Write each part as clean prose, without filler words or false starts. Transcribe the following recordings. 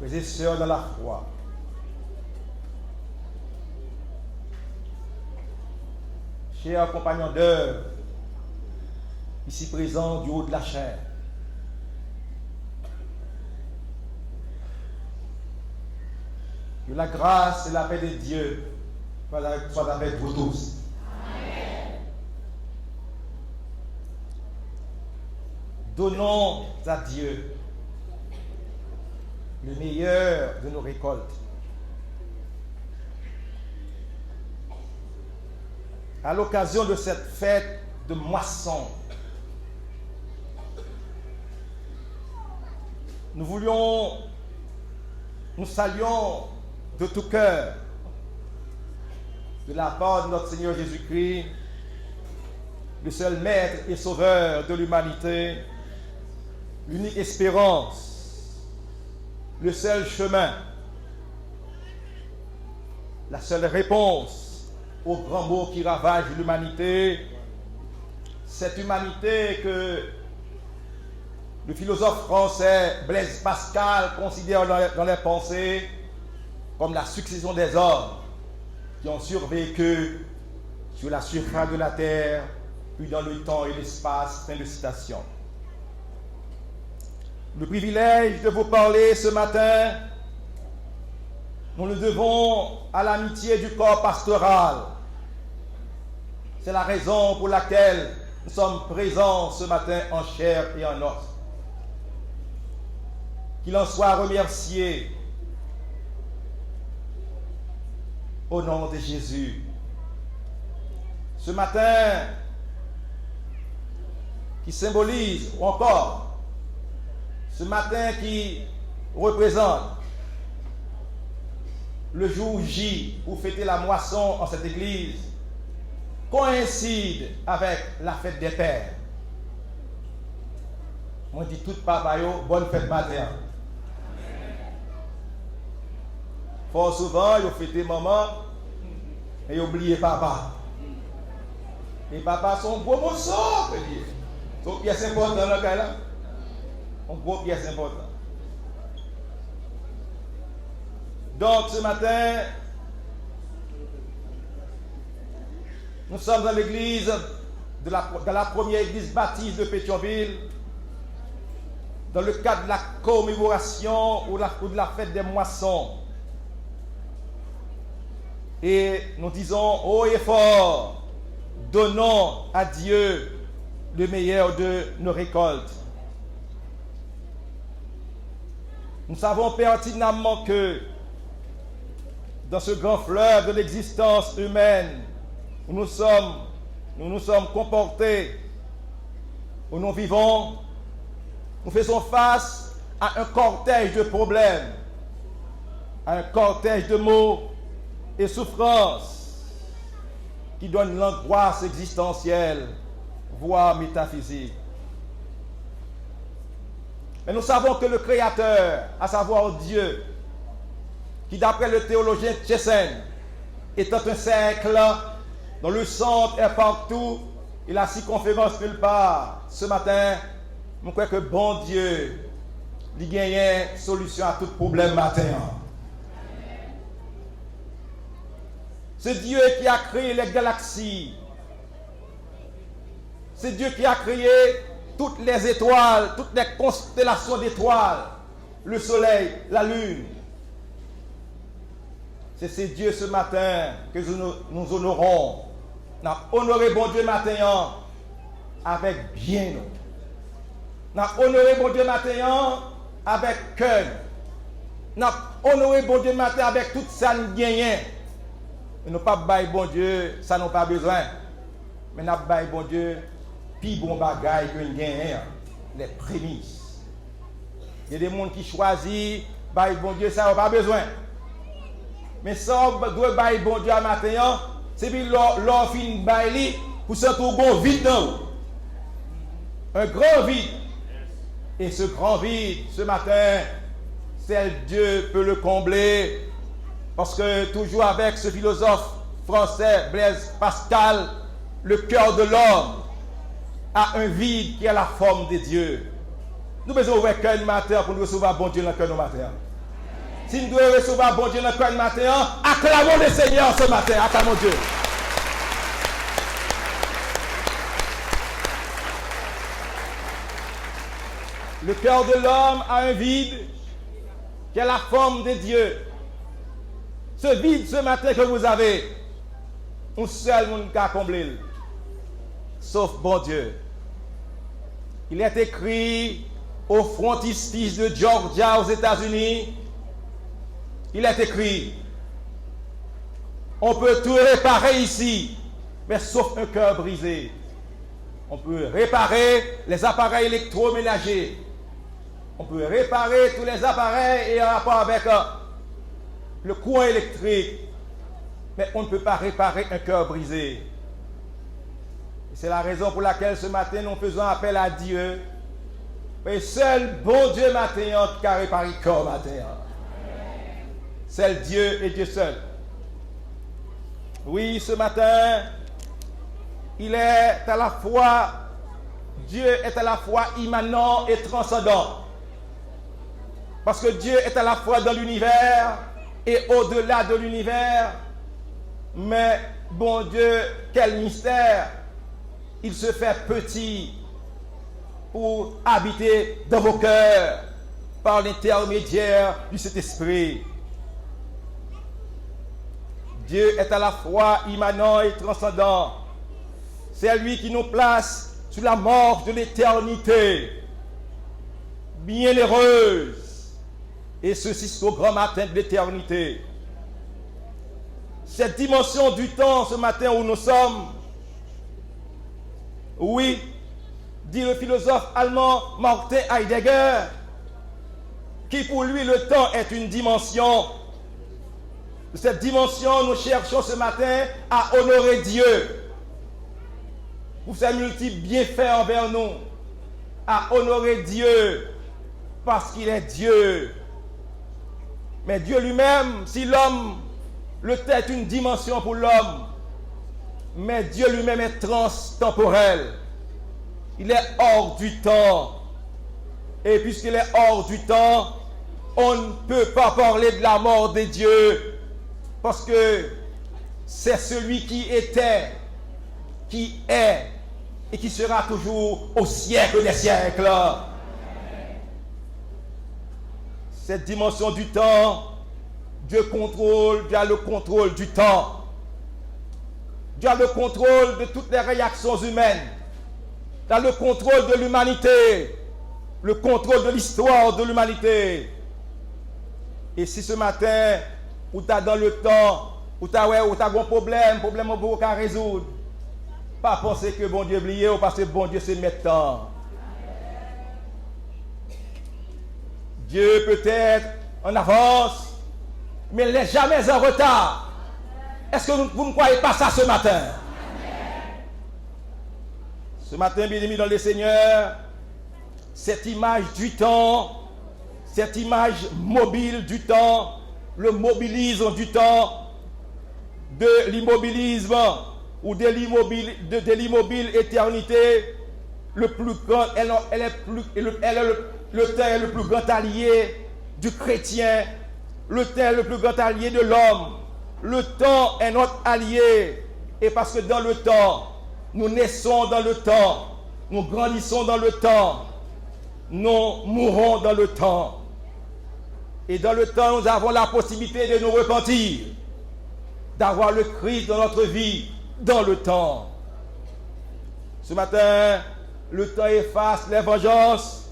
frères et sœurs dans la foi, chers compagnons d'œuvre, ici présents du haut de la chair, que la grâce et la paix de Dieu soient avec vous tous. Amen. Donnons à Dieu le meilleur de nos récoltes. À l'occasion de cette fête de moisson, nous saluons de tout cœur, de la part de notre Seigneur Jésus-Christ, le seul Maître et Sauveur de l'humanité, l'unique espérance, le seul chemin, la seule réponse aux grands maux qui ravagent l'humanité, cette humanité que le philosophe français Blaise Pascal considère dans les pensées comme la succession des hommes qui ont survécu sur la surface de la terre, puis dans le temps et l'espace. Fin de citation. Le privilège de vous parler ce matin, nous le devons à l'amitié du corps pastoral. C'est la raison pour laquelle nous sommes présents ce matin en chair et en os. Qu'il en soit remercié au nom de Jésus. Ce matin, qui symbolise, ou encore, ce matin qui représente le jour J pour fêter la moisson en cette église, coïncide avec la fête des pères. On dit tout papa yo, bonne fête matin. Fort souvent, ils fêtent maman et ils oublient papa. Et papa sont gros morceaux, peut dire. Donc, pièce importante dans le cas là. Un gros pièce important. Donc, ce matin, nous sommes dans l'église, dans la première église baptiste de Pétionville, dans le cadre de la commémoration ou de la fête des moissons. Et nous disons haut et fort, donnons à Dieu le meilleur de nos récoltes. Nous savons pertinemment que dans ce grand fleuve de l'existence humaine où nous nous sommes comportés, où nous vivons, nous faisons face à un cortège de problèmes, à un cortège de maux et souffrances qui donnent l'angoisse existentielle, voire métaphysique. Mais nous savons que le Créateur, à savoir Dieu, qui d'après le théologien Tchessen, étant un cercle dont le centre est partout et la circonférence nulle part, ce matin, nous croyons que bon Dieu, il gagne une solution à tout problème matin. C'est Dieu qui a créé les galaxies. C'est Dieu qui a créé toutes les étoiles, toutes les constellations d'étoiles, le soleil, la lune. C'est Dieu ce matin que nous honorons. Nous avons honoré bon Dieu matin avec bien. Nous avons honoré bon Dieu matin avec cœur. Nous avons honoré bon Dieu matin avec tout ça nous gagnons. Nous n'avons pas bail bon Dieu, ça n'a pas besoin. Mais nous avons bail bon Dieu, puis bon bagaille que nous gagnons, les prémices. Il y a des gens qui choisissent, bail bon Dieu, ça n'a pas besoin. Mais ça, doit bail bon Dieu à matin, c'est puis l'or fin bail pour se trouver vide dans vous. Un grand vide. Et ce grand vide, ce matin, seul Dieu peut le combler. Parce que toujours avec ce philosophe français, Blaise Pascal, le cœur de l'homme a un vide qui a la forme de Dieu. Nous besoin ouvrir cœur matin pour nous recevoir bon Dieu dans le cœur de matin. Si nous devons recevoir bon Dieu dans le matin, acclamons le Seigneur ce matin. Acclamons Dieu. Le cœur de l'homme a un vide qui est la forme de Dieu. Ce vide ce matin que vous avez, un seul monde qui a comblé, sauf bon Dieu. Il est écrit au frontispice de Georgia aux États-Unis, il est écrit, on peut tout réparer ici, mais sauf un cœur brisé. On peut réparer les appareils électroménagers. On peut réparer tous les appareils en rapport avec le courant électrique. Mais on ne peut pas réparer un cœur brisé. C'est la raison pour laquelle ce matin, nous faisons appel à Dieu. Mais seul bon Dieu matin qui a réparé le cœur matin. Seul Dieu et Dieu seul. Oui, ce matin, il est à la fois, Dieu est à la fois immanent et transcendant. Parce que Dieu est à la fois dans l'univers et au-delà de l'univers. Mais bon Dieu, quel mystère! Il se fait petit pour habiter dans vos cœurs par l'intermédiaire du Saint-Esprit. Dieu est à la fois immanent et transcendant. C'est lui qui nous place sur la marche de l'éternité, bienheureuse, et ceci au grand matin de l'éternité. Cette dimension du temps ce matin où nous sommes, oui, dit le philosophe allemand Martin Heidegger, qui pour lui le temps est une dimension. Cette dimension, nous cherchons ce matin à honorer Dieu pour ses multiples bienfaits envers nous, à honorer Dieu parce qu'il est Dieu. Mais Dieu lui-même, si l'homme, le temps est une dimension pour l'homme, mais Dieu lui-même est transtemporel. Il est hors du temps. Et puisqu'il est hors du temps, on ne peut pas parler de la mort de Dieu. Parce que c'est celui qui était, qui est et qui sera toujours au siècle des siècles. Cette dimension du temps, Dieu a le contrôle du temps. Dieu a le contrôle de toutes les réactions humaines. Dieu a le contrôle de l'humanité, le contrôle de l'histoire de l'humanité. Et si ce matin, ou tu as dans le temps, ou tu as un problème pour résoudre, pas penser que bon Dieu oublié ou parce que bon Dieu c'est maintenant. Dieu peut être en avance, mais il n'est jamais en retard. Est-ce que vous ne croyez pas ça ce matin? Ce matin, bien-aimés dans le Seigneur, cette image du temps, cette image mobile du temps, le mobilisme du temps, de l'immobilisme ou de l'immobile éternité, le plus grand, le temps est le plus grand allié du chrétien, le temps est le plus grand allié de l'homme, le temps est notre allié, et parce que dans le temps, nous naissons dans le temps, nous grandissons dans le temps, nous mourrons dans le temps. Et dans le temps, nous avons la possibilité de nous repentir, d'avoir le Christ dans notre vie, dans le temps. Ce matin, le temps efface les vengeances,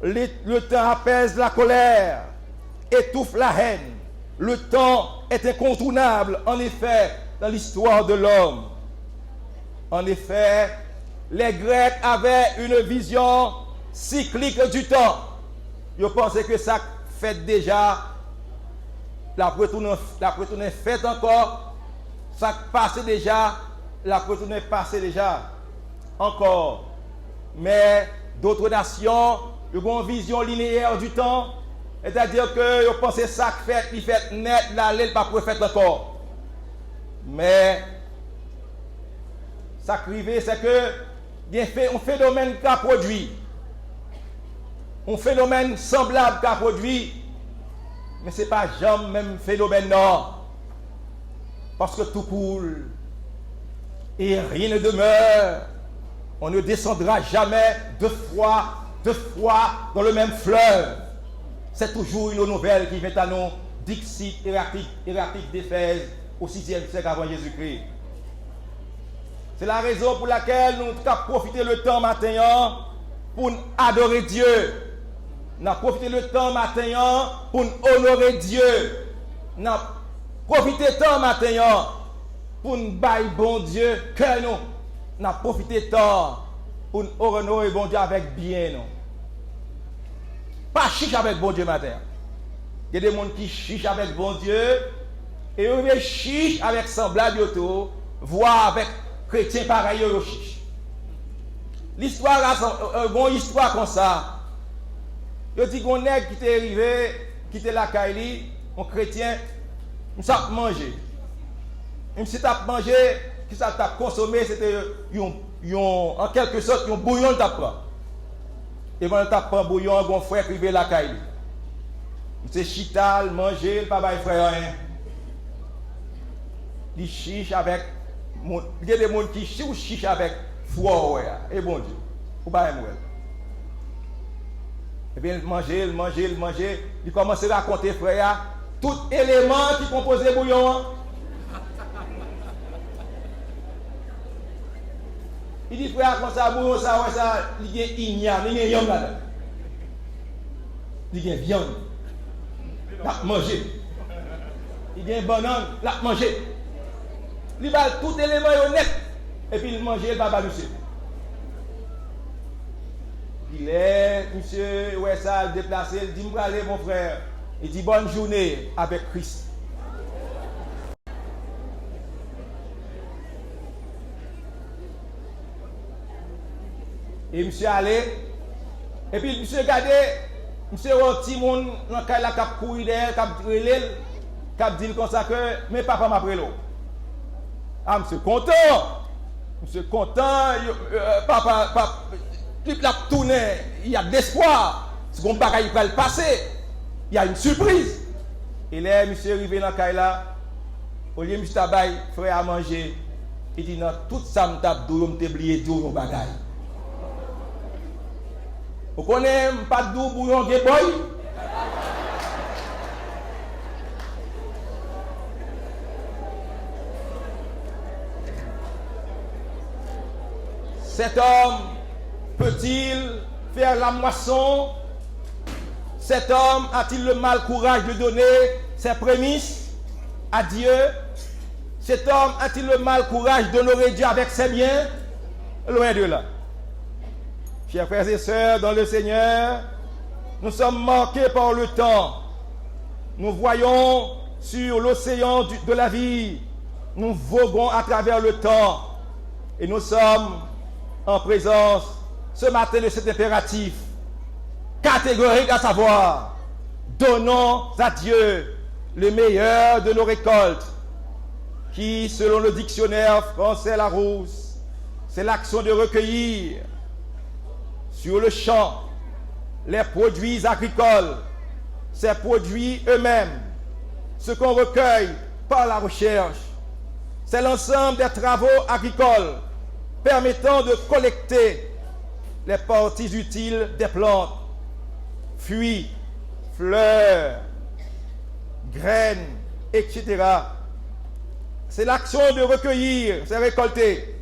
le temps apaise la colère, étouffe la haine. Le temps est incontournable, en effet, dans l'histoire de l'homme. En effet, les Grecs avaient une vision cyclique du temps. Ils pensaient que ça fait déjà, la retourne est faite encore, ça passe déjà, la retourne est passée déjà, encore. Mais d'autres nations, ils ont une vision linéaire du temps, c'est-à-dire que ils pensaient ça fait, il fait net, là, il pas pour faire encore. Mais, ça crivé, c'est que, il y a un phénomène qui a produit. Un phénomène semblable qu'a produit, Mais ce n'est pas jamais même phénomène, non. Parce que tout coule et rien ne demeure. On ne descendra jamais deux fois dans le même fleuve. C'est toujours une nouvelle qui vient à nous. Dixit, Héraclite d'Éphèse, au 6e siècle avant Jésus-Christ. C'est la raison pour laquelle nous avons profité le temps matin pour adorer Dieu. Nous avons profité le temps matin pour honorer Dieu. Nous avons profité le temps matin pour nous bailler bon Dieu que nous. Nous avons profité le temps pour nous honorer bon Dieu avec bien. Non. Pas chiche avec bon Dieu matin. Il y a des gens qui chichent avec bon Dieu et ils chichent avec semblable autour, voire avec chrétiens pareils ils chichent. L'histoire a une histoire comme ça. Il dit qu'on est qui est arrivé, qui était la Kaili, un chrétien, il s'est mangé. Il s'est mangé, qui s'est consommé, c'était en quelque sorte un bouillon de tapant. Et quand on tape un bouillon, on frère qui arrivé la Kaili. C'est chital, manger, le papa, il fait rien. Il chiche avec. Il y a des gens qui chichent avec foi. Et bon Dieu. Ou pas aimer. Et bien, manger. Il commence à raconter, frère, tout élément qui compose le bouillon. Il dit, frère, comme ça, bouillon, ça, il y a igname, il y a viande là-dedans. Il y a viande. La manger. Il y a une banane, la manger. Il va tout élément honnête. Et puis il mange, il va pas monsieur. Il est, monsieur, ouais, ça, déplacé. Il dit, allez, mon frère. Il dit, bonne journée avec Christ. Et monsieur allé. Et puis monsieur regardez. Monsieur petit monde dans la cap courir derrière cap relève cap dit comme ça que mais papa m'a prélé. Ah monsieur content. Monsieur content papa il a tourné, il y a d'espoir. Ce qu'on bagaille va le passer. Il y a une surprise. Et là monsieur arrivé dans là au lieu monsieur tabac frère à manger, il dit non tout ça me tape dou me oublié tout nos bagaille. Vous connaissez pas de bouillon de boy? Cet homme peut-il faire la moisson? Cet homme a-t-il le mal courage de donner ses prémices à Dieu? Cet homme a-t-il le mal courage d'honorer Dieu avec ses biens? Loin de là. Chers frères et sœurs dans le Seigneur, nous sommes marqués par le temps. Nous voyons sur l'océan de la vie, nous voguons à travers le temps et nous sommes en présence ce matin de cet impératif catégorique, à savoir, donnons à Dieu le meilleur de nos récoltes qui, selon le dictionnaire français Larousse, c'est l'action de recueillir sur le champ les produits agricoles, ces produits eux-mêmes, ce qu'on recueille par la recherche. C'est l'ensemble des travaux agricoles permettant de collecter les parties utiles des plantes, fruits, fleurs, graines, etc. C'est l'action de recueillir, c'est récolter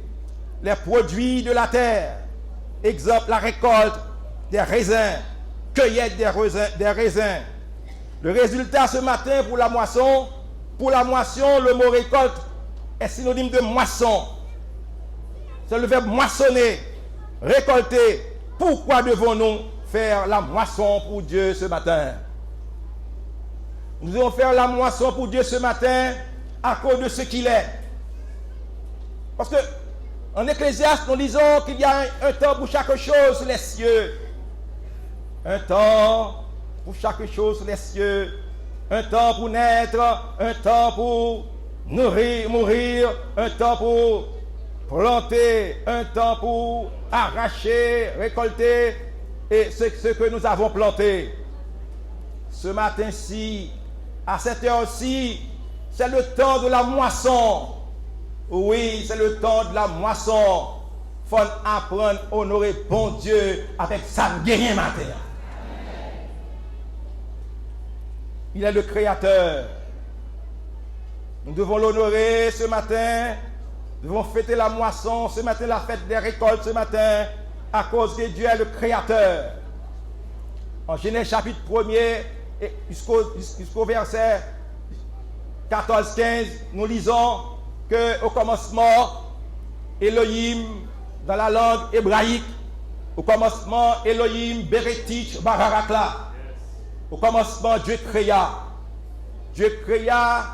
les produits de la terre. Exemple, la récolte des raisins, cueillette des raisins. Le résultat ce matin pour la moisson, le mot récolte est synonyme de moisson. C'est le verbe moissonner, récolter. Pourquoi devons-nous faire la moisson pour Dieu ce matin? Nous devons faire la moisson pour Dieu ce matin à cause de ce qu'il est. Parce que en Ecclésiaste, nous disons qu'il y a un temps pour chaque chose sur les cieux. Un temps pour chaque chose sur les cieux. Un temps pour naître, un temps pour mourir, un temps pour planter, un temps pour arracher, récolter, et ce que nous avons planté. Ce matin-ci, À cette heure-ci, c'est le temps de la moisson. Oui, c'est le temps de la moisson. Il faut apprendre à honorer bon Dieu avec sa guérison matin. Il est le Créateur. Nous devons l'honorer ce matin. Nous devons fêter la moisson ce matin, la fête des récoltes ce matin, à cause que Dieu est le Créateur. En Genèse chapitre 1er jusqu'au verset 14-15, nous lisons qu'au commencement, Elohim, dans la langue hébraïque, au commencement, Elohim, Beretich, Bararakla. Au commencement, Dieu créa. Dieu créa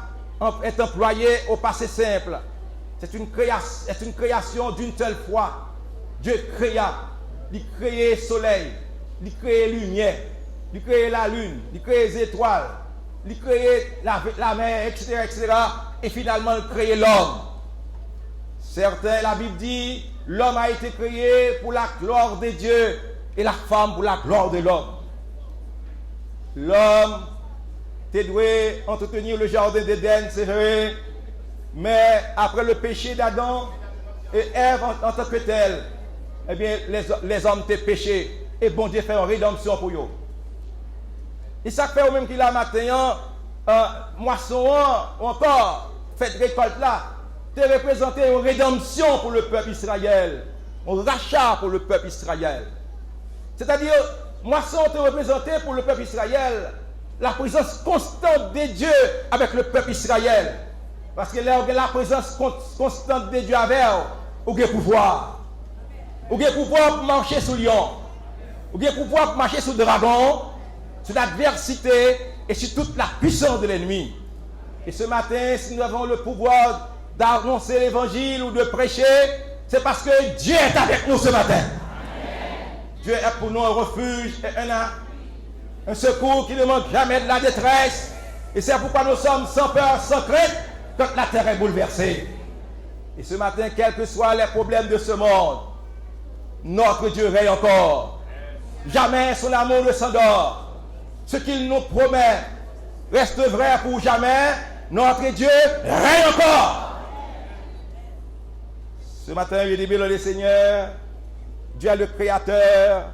est employé au passé simple. C'est une création d'une seule fois. Dieu créa. Il créait le soleil, il créait la lumière, il créait la lune, il créait les étoiles, il créait la mer, etc., etc. Et finalement, il créait l'homme. Certains, la Bible dit, l'homme a été créé pour la gloire de Dieu et la femme pour la gloire de l'homme. L'homme était doué entretenir le jardin d'Éden, c'est vrai, mais après le péché d'Adam et Ève en tant que tel, eh bien, les hommes étaient péchés et bon Dieu fait une rédemption pour eux. Et ça fait au même qu'il a matin, moisson ou encore fait récolte là, te représenter une rédemption pour le peuple Israël, un rachat pour le peuple Israël. C'est-à-dire, moisson te représentait pour le peuple Israël la présence constante de Dieu avec le peuple Israël. Parce que là, la présence constante de Dieu avec vous, vous avez pouvoir. Vous avez pouvoir pour marcher sous lion. Vous avez pouvoir pour marcher sous dragon, sur l'adversité et sur toute la puissance de l'ennemi. Et ce matin, si nous avons le pouvoir d'annoncer l'évangile ou de prêcher, c'est parce que Dieu est avec nous ce matin. Dieu est pour nous un refuge et un secours qui ne manque jamais de la détresse. Et c'est pourquoi nous sommes sans peur, sans crainte, quand la terre est bouleversée. Et ce matin, quels que soient les problèmes de ce monde, notre Dieu règne encore. Jamais son amour ne s'endort. Ce qu'il nous promet reste vrai pour jamais. Notre Dieu règne encore. Ce matin, je dis bien le Seigneur. Dieu est le Créateur.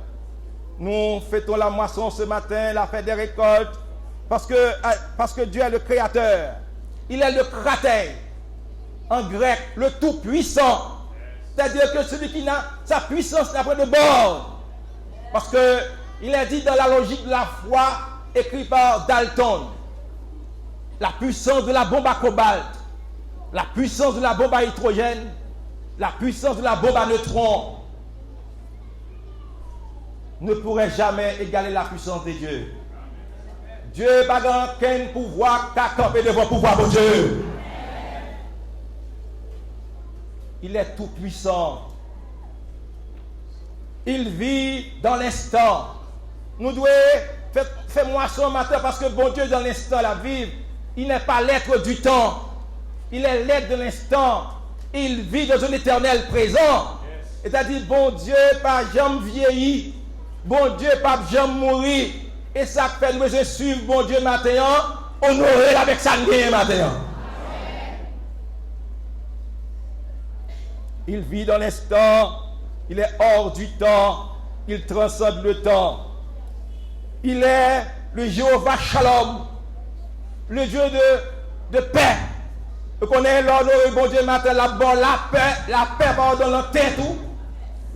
Nous fêtons la moisson ce matin, la fête des récoltes, parce que Dieu est le Créateur. Il est le Krater, en grec, le Tout-Puissant. C'est-à-dire que celui qui n'a sa puissance n'a pas de borne. Parce qu'il est dit dans la logique de la foi, écrit par Dalton, la puissance de la bombe à cobalt, la puissance de la bombe à hydrogène, la puissance de la bombe à neutrons, ne pourrait jamais égaler la puissance de Dieu. Dieu n'a pas aucun pouvoir qu'à camper devant le pouvoir de Dieu. Il est tout puissant. Il vit dans l'instant. Nous devons faire moisson matin parce que bon Dieu dans l'instant la vive. Il n'est pas l'être du temps. Il est l'être de l'instant. Il vit dans un éternel présent. C'est-à-dire bon Dieu pas jamais vieilli. Bon Dieu, pas jamais mourir. Et ça fait nous suivre bon Dieu maintenant, honorer avec sa guerre maintenant. Il vit dans l'instant, il est hors du temps, il transcende le temps. Il est le Jéhovah Shalom, le Dieu de paix. Vous connaissez l'honoré bon Dieu maintenant, la paix dans la tête,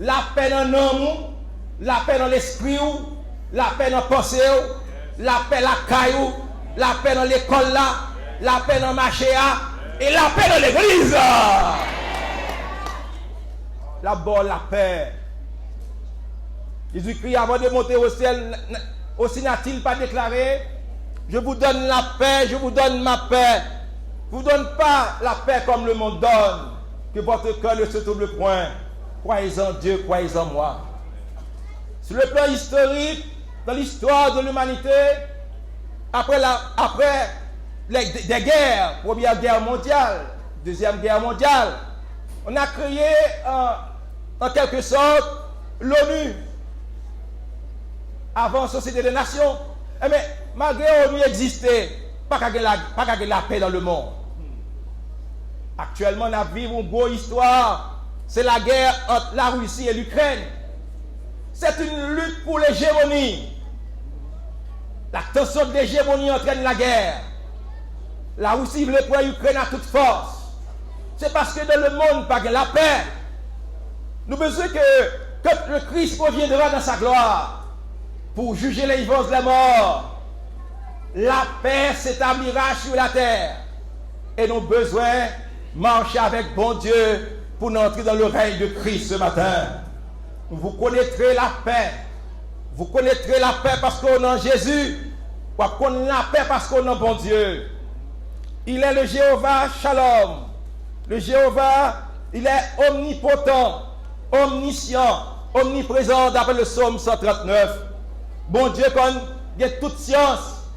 la paix dans l'amour. La paix dans l'esprit, la paix dans la pensée, la paix dans la caillou, la paix dans l'école, la paix dans le marché et la paix dans l'église. La paix. Jésus-Christ, avant de monter au ciel, aussi n'a-t-il pas déclaré, je vous donne la paix, je vous donne ma paix. Je ne vous donne pas la paix comme le monde donne, que votre cœur ne se trouble point. Croyez en Dieu, croyez en moi. Sur le plan historique, dans l'histoire de l'humanité, après des guerres, Première Guerre mondiale, Deuxième Guerre mondiale, on a créé en quelque sorte l'ONU, avant Société des Nations. Mais malgré l'ONU existait, pas qu'à la paix dans le monde. Actuellement, nous vivons une grosse histoire. C'est la guerre entre la Russie et l'Ukraine. C'est une lutte pour l'hégémonie. La tension de l'hégémonie entraîne la guerre. La Russie veut prendre l'Ukraine à toute force. C'est parce que dans le monde, pas la paix. Nous avons besoin que le Christ reviendra dans sa gloire pour juger les vivants de la mort. La paix s'établira sur la terre. Et nous avons besoin de marcher avec bon Dieu pour entrer dans le règne de Christ ce matin. Vous connaîtrez la paix. Vous connaîtrez la paix parce qu'on a Jésus. Vous connaîtrez la paix parce qu'on a bon Dieu. Il est le Jéhovah Shalom. Le Jéhovah, il est omnipotent, omniscient, omniprésent d'après le psaume 139. Bon Dieu, quand il y a toute science,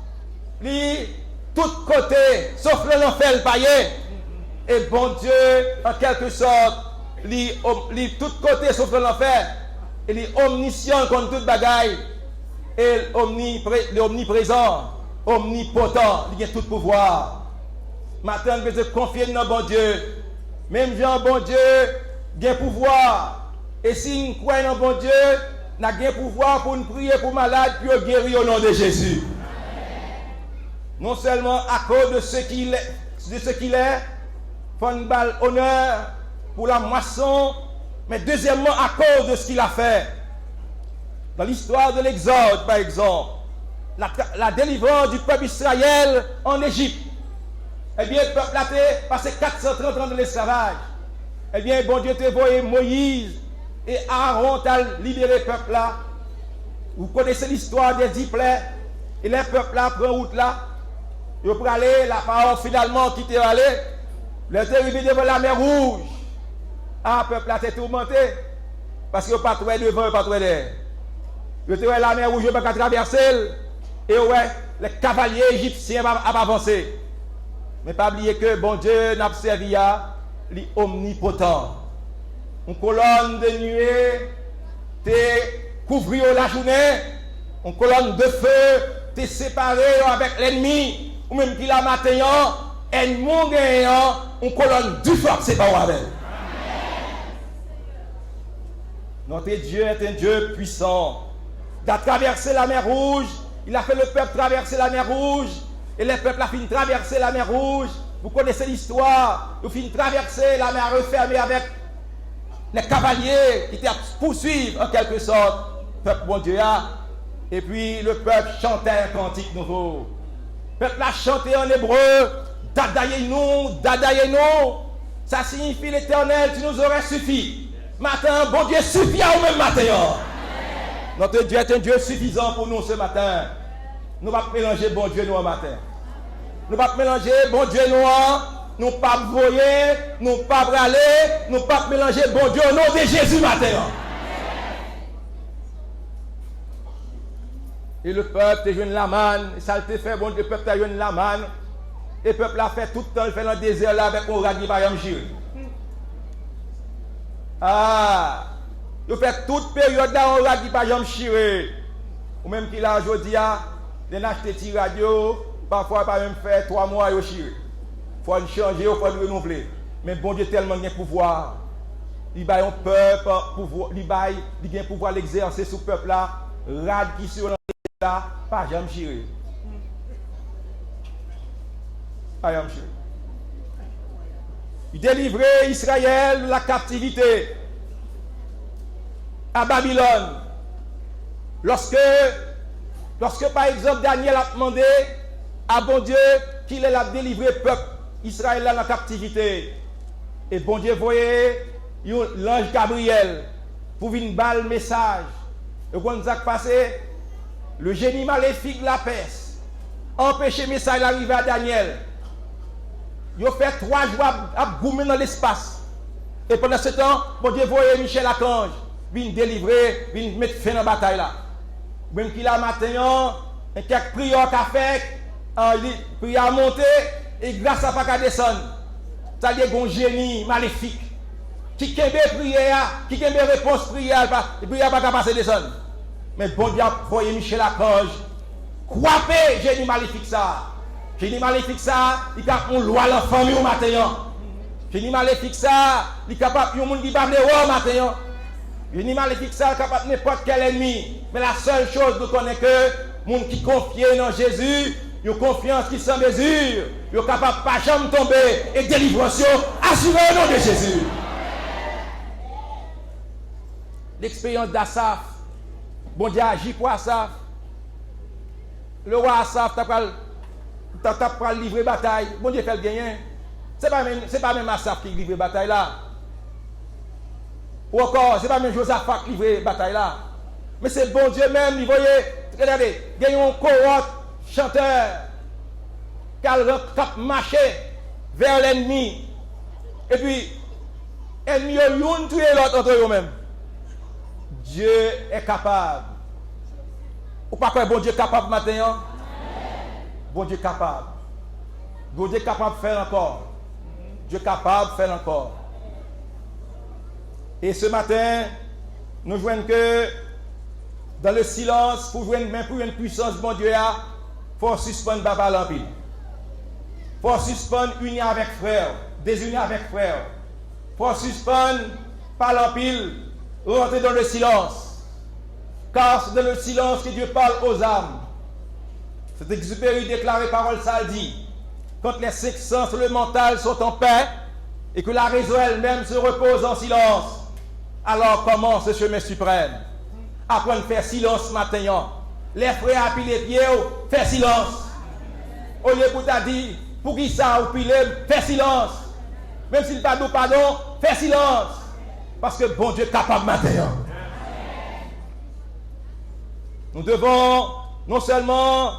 lui, tout côté, sauf le l'enfer païen. Et bon Dieu, en quelque sorte, lui, tout côté, sauf le l'enfer. Il est omniscient contre toute bagaille. Et omniprésent, omnipotent, il a tout pouvoir. Maintenant, nous devons confier dans bon Dieu. Même Jean, bon Dieu, il a pouvoir. Et si nous croyons dans bon Dieu, nous avons pouvoir pour nous prier pour malades, puis guérir au nom de Jésus. Non seulement à cause de ce qu'il est, faut une balle honneur pour la moisson, mais deuxièmement à cause de ce qu'il a fait. Dans l'histoire de l'Exode, par exemple, la délivrance du peuple Israël en Égypte. Eh bien, le peuple a passé 430 ans de l'esclavage. Eh bien, bon Dieu t'a envoyé Moïse et Aaron t'a libéré le peuple là. Vous connaissez l'histoire des 10 plaies. Et les peuples là prennent route là. Ils prennent aller, la parole finalement qui t'est allé. Les arrivés devant la mer Rouge. Ah, le peuple là t'est tourmenté. Parce qu'ils n'ont pas trouvé devant, ils n'ont pas trouvé derrière. Ils ont trouvé la mer Rouge, ils n'ont pas traversé. Et ouais, les cavaliers égyptiens ont avancé. Mais pas oublier que bon Dieu n'a servi à l'omnipotent. Une colonne de nuée t'est couvri la journée. Une colonne de feu t'est séparé avec l'ennemi. Ou même qu'il a matin, ennemi gagnant, une colonne du feu séparé avec. Notre Dieu est un Dieu puissant. Il a traversé la mer Rouge. Il a fait le peuple traverser la mer Rouge. Et les peuples ont fini de traverser la mer Rouge. Vous connaissez l'histoire. Ils ont fini de traverser la mer refermée avec les cavaliers qui étaient poursuivre en quelque sorte le peuple bon Dieu. Et puis le peuple chantait un cantique nouveau. Le peuple a chanté en hébreu. Dadaïe-nous, dadaïe-nous. Ça signifie l'Éternel, tu nous aurais suffi. Matin, bon Dieu suffit au même matin. Notre Dieu est un Dieu suffisant pour nous ce matin. Nous ne pouvons pas mélanger bon Dieu nous en matin. Nous ne pouvons pas mélanger bon Dieu nous en. Nous ne pouvons pas voyer, nous ne pouvons pas braler, nous ne pouvons pas mélanger bon Dieu au nom de Jésus matin. Et le peuple a joué la manne, ça a été fait, bon Dieu, le peuple a joué la manne. Et le peuple a fait tout le temps, il fait dans le désert là avec un rad qui va y chier. Ah, il fait toute période là, un rad qui va y chier. Ou même qu'il a aujourd'hui, il a acheté des radio, parfois il pas même fait 3 mois il chier. Il faut changer, il faut renouveler. Mais bon Dieu tellement de pouvoir. Il a un peuple, il a un pouvoir l'exercer sur le peuple là, rad qui sur le là, pas jamais chier. Il délivrait Israël de la captivité à Babylone. Lorsque par exemple Daniel a demandé à bon Dieu qu'il ait délivré le peuple Israël de la captivité. Et bon Dieu voyait l'ange Gabriel pour venir balle le message. Et quand ça passé, le génie maléfique de la peste empêcher le message d'arriver à Daniel. Il a fait 3 jours à goumer dans l'espace. Et pendant ce temps, bon Dieu voyait Michel Archange venir délivrer, venir mettre fin à la bataille là. Même qu'il a matin, quelques prières qu'a fait, il prière monter, et grâce à pas qu'à descendre. Ça y est un génie maléfique. Qui kembe prière, qui kembe réponse prière, la prière pas qu'à passer descendre. Mais bon Dieu a voyé Michel Archange, croiper génie maléfique ça. Génie maléfique ça, il a une loi la famille au matin. Génie maléfique ça, il est capable de monde qui parle au matin. Génie maléfique ça, il est capable de n'importe quel ennemi. Mais la seule chose nous connaît que monde qui confie dans Jésus, il a confiance qui sans mesure, il est capable de pas jamais tomber et délivrance assurée au nom de Jésus. L'expérience d'Asaph, bon Dieu agit pour Asaph. Le roi Asaph t'as pas livré bataille, bon Dieu fait le gagner. C'est pas même Asaph qui livre bataille là. Ou encore, c'est pas même Josaphat qui livre bataille là. Mais c'est bon Dieu même, vous voyez, regardez, il y a un cohorte chanteur qui a marché vers l'ennemi. Et puis, l'ennemi a tué l'autre entre eux-mêmes. Dieu est capable. Ou pas que bon Dieu est capable maintenant? Bon Dieu est capable. Bon Dieu est capable de faire encore. Dieu est capable de faire encore. Et ce matin, nous voyons que dans le silence, pour jouer une puissance, bon Dieu, il faut suspendre Baba l'empire. Il faut suspendre unir avec frère, désunir avec frère. Il faut suspendre par l'empile, rentrer dans le silence. Car c'est dans le silence que Dieu parle aux âmes. C'est Exupéry déclaré parole, ça le dit. Quand les cinq sens, le mental sont en paix et que la raison elle-même se repose en silence, alors commence ce chemin suprême. Apprendre à faire silence matin. Les frères à piler les pieds, faire silence. Au lieu pour t'a dit, pour qui ça ou piler, faire silence. Même s'il pas de pardon, faire silence. Parce que bon Dieu est capable matin. Nous devons non seulement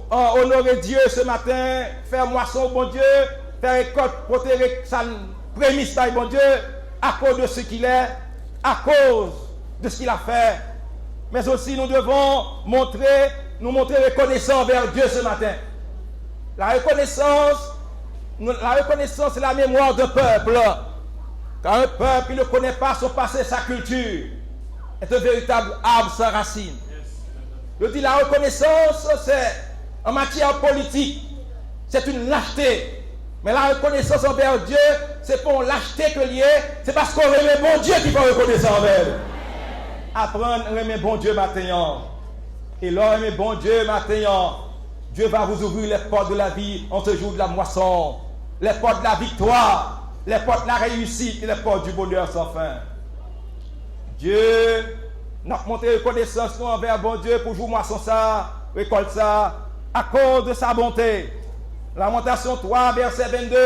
honorer Dieu ce matin, faire moisson bon Dieu, faire récolte, protéger sa prémisse par bon Dieu, à cause de ce qu'il est, à cause de ce qu'il a fait. Mais aussi nous devons nous montrer reconnaissants vers Dieu ce matin. La reconnaissance, c'est la mémoire d'un peuple. Car un peuple qui ne connaît pas son passé, sa culture, est un véritable arbre sans racines. Je dis la reconnaissance, c'est en matière politique, c'est une lâcheté. Mais la reconnaissance envers Dieu, c'est pas une lâcheté que lié, c'est parce qu'on remet bon Dieu qui va reconnaître envers. Apprendre à aimer bon Dieu maintenant. Et là, aimer bon Dieu maintenant, Dieu va vous ouvrir les portes de la vie en ce jour de la moisson, les portes de la victoire, les portes de la réussite et les portes du bonheur sans fin. Dieu n'a montré reconnaissance envers bon Dieu pour jouer moisson ça, récolte ça, à cause de sa bonté. Lamentation 3, verset 22.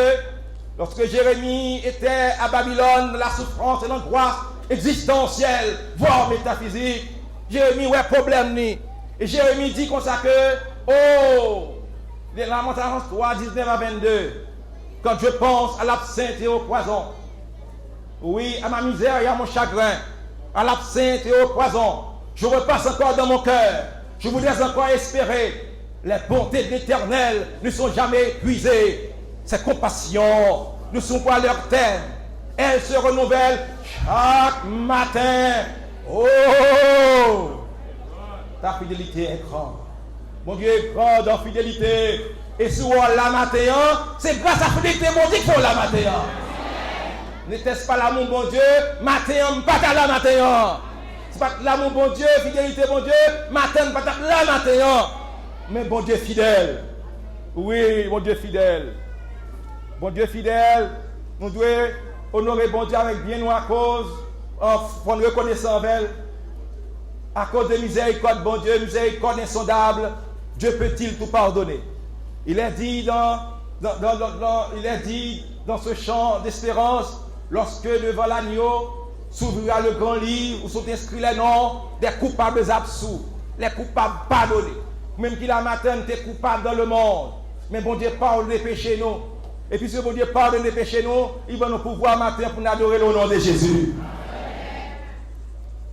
Lorsque Jérémie était à Babylone, la souffrance et l'angoisse existentielle, voire métaphysique, Jérémie, ouais, problème ni. Et Jérémie dit comme ça que, Lamentation 3, 19 à 22, quand je pense à l'absinthe et au poison, oui, à ma misère et à mon chagrin, à l'absinthe et au poison, je repasse encore dans mon cœur, je voudrais encore espérer. Les bontés de l'Éternel ne sont jamais épuisées. Ses compassions ne sont pas à leur terme. Elles se renouvellent chaque matin. Oh! Ta fidélité est grande. Mon Dieu est grand dans fidélité. Et si on la matin, c'est grâce à la fidélité mon Dieu qu'il faut la matin. N'était-ce pas l'amour bon Dieu? Matin, pas à la matin. C'est pas l'amour bon Dieu, fidélité bon Dieu. Matin, pas à la matin. Mais bon Dieu fidèle. Oui, bon Dieu fidèle. Bon Dieu fidèle. Nous devons honorer bon Dieu avec bien nous à cause, en prendre reconnaissance envers. À cause de miséricorde, bon Dieu, miséricorde insondable, Dieu peut-il tout pardonner? Il est dit dans ce chant d'espérance, lorsque devant l'agneau s'ouvrira le grand livre où sont inscrits les noms des coupables absous, les coupables pardonnés. Même qu'il a matin, tu es coupable dans le monde. Mais bon Dieu pardonne les péchés nous. Et puis si bon Dieu pardonne les péchés nous, il va nous pouvoir matin pour nous adorer le nom de Jésus.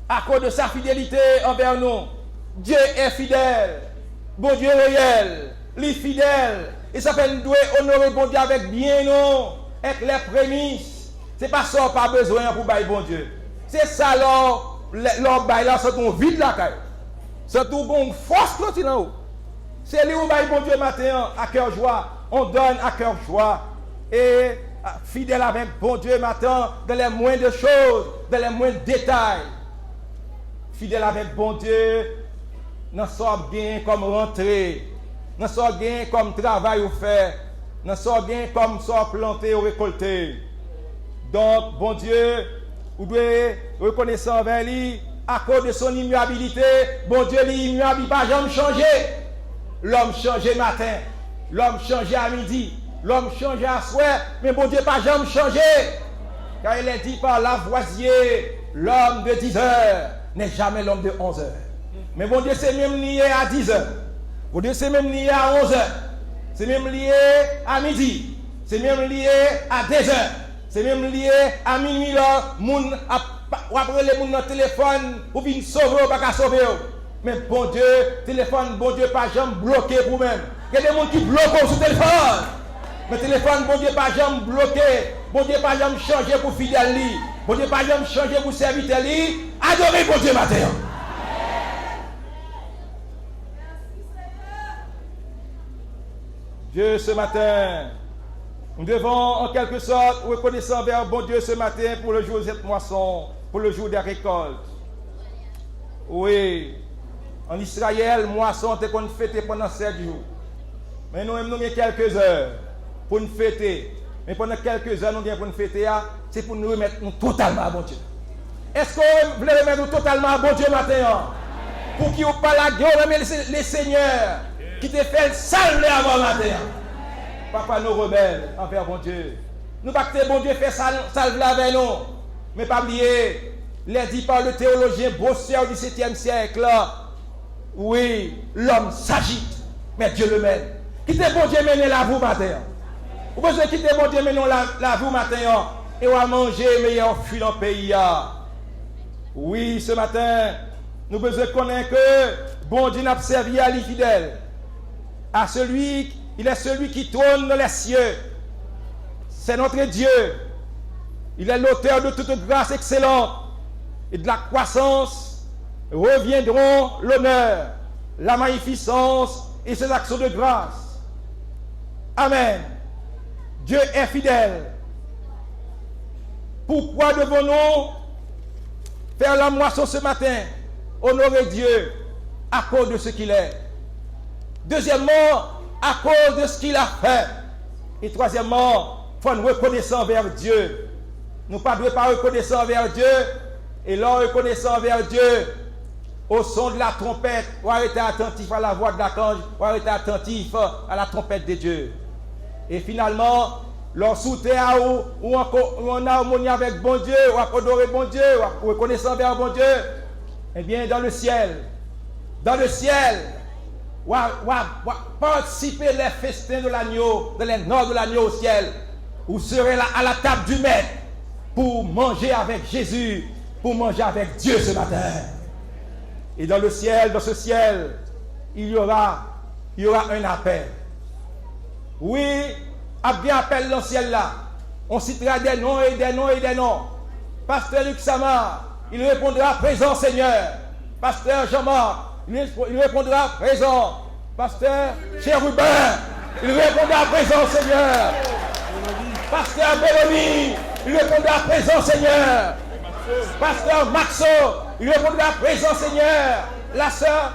À cause de sa fidélité envers nous, Dieu est fidèle. Bon Dieu est réel. Il est fidèle. Et ça fait nous doit honorer bon Dieu avec bien nous, avec les prémices. C'est pas ça, pas besoin pour bailler bon Dieu. C'est ça là, bailler là, c'est ton vide là. C'est tout bon force là, là haut. C'est lui où bail bon Dieu matin à cœur joie. On donne à cœur joie. Et fidèle avec bon Dieu matin dans les moindres choses, dans les moindres détails. Fidèle avec bon Dieu, nous sommes bien comme rentrer. Nous sommes bien comme travail ou faire. Nous sommes bien comme soit planter ou récolter. Donc, bon Dieu, vous devez reconnaître envers lui à cause de son immuabilité. Bon Dieu, l'immuable, il n'a pas jamais changé. L'homme changeait matin, l'homme changeait à midi, l'homme changeait à soir, mais bon Dieu, pas jamais changé. Car il est dit par Lavoisier, l'homme de 10 heures n'est jamais l'homme de 11 heures. Mais bon Dieu, c'est même lié à 10 heures. Bon Dieu, c'est même lié à 11 heures. C'est même lié à midi. C'est même lié à 2 heures. C'est même lié à minuit là. Moun après les moun dans le téléphone ou bien sauver ou pas sauver. Mais bon Dieu, téléphone, bon Dieu, pas jamais bloqué pour même. Il y a des gens qui bloquent sur le téléphone. Mais téléphone, bon Dieu, pas jamais bloqué. Bon Dieu, pas jamais changé pour fidèle. Bon Dieu, pas jamais changé pour serviteur. Adorez bon Dieu matin. Dieu, ce matin, nous devons en quelque sorte reconnaître envers bon Dieu ce matin pour le jour de cette moisson, pour le jour des récoltes. Oui, en Israël, moisson était qu'on fêtait pendant 7 jours. Mais nous avons quelques heures pour nous fêter. Mais pendant quelques heures, nous avons pour nous fêter, c'est pour nous remettre totalement à bon Dieu. Est-ce que vous voulez remettre totalement à bon Dieu matin? Pour qu'il n'y ait pas la gueule, mais les seigneurs qui te fait salver avant matin. Papa, nous rebelles envers bon Dieu. Nous pas que bon Dieu fait salver avec nous. Mais pas oublier, les dit par le théologien Bossuet au XVIIe siècle. Oui, l'homme s'agite, mais Dieu le mène. Quittez bon Dieu mener la vous matin. Vous pouvez quitter bon Dieu mener la vous matin. Et on va manger meilleur fruit dans le pays. Oui, ce matin, nous devons connaître que bon Dieu n'a servi à l'infidèle. À celui, il est celui qui trône dans les cieux. C'est notre Dieu. Il est l'auteur de toute grâce excellente. Et de la croissance reviendront l'honneur, la magnificence et ses actions de grâce. Amen. Dieu est fidèle. Pourquoi devons-nous faire la moisson ce matin? Honorer Dieu à cause de ce qu'il est. Deuxièmement, à cause de ce qu'il a fait. Et troisièmement, il faut nous reconnaître envers Dieu. Nous ne devons pas reconnaître envers Dieu. Et là, reconnaissant envers Dieu, au son de la trompette, on va être attentif à la voix de l'archange, on va être attentif à la trompette de Dieu. Et finalement, lorsqu'on on a harmonie avec bon Dieu, on a adoré bon Dieu, on reconnaissant envers bon Dieu, eh bien, dans le ciel, on va participer les festins de l'agneau, de les noces de l'agneau au ciel. Vous serez là à la table du maître pour manger avec Jésus, pour manger avec Dieu ce matin. Et dans le ciel, dans ce ciel, il y aura un appel. Oui, à bien appel dans le ciel là. On citera des noms et des noms et des noms. Pasteur Luc Samar, il répondra présent Seigneur. Pasteur Jean-Marc, il répondra présent. Pasteur Chérubin, il répondra présent Seigneur. Pasteur Belloni, il répondra présent Seigneur. Pasteur Maxo, il répondra présent Seigneur. La sœur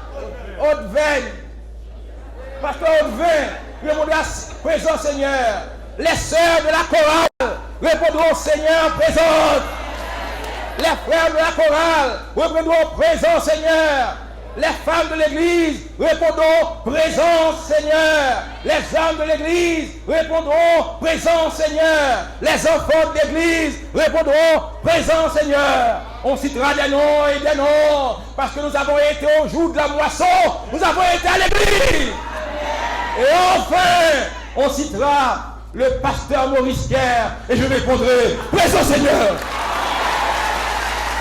Haute-Veine, Pasteur Haute-Veine, il répondra présent Seigneur. Les sœurs de la chorale répondront Seigneur présent. Les frères de la chorale répondront présent Seigneur. Les femmes de l'église répondront présent Seigneur. Les hommes de l'église répondront présent Seigneur. Les enfants de l'église répondront présent Seigneur. On citera des noms et des noms parce que nous avons été au jour de la moisson. Nous avons été à l'église. Et enfin, on citera le pasteur Maurice Pierre et je répondrai présent Seigneur.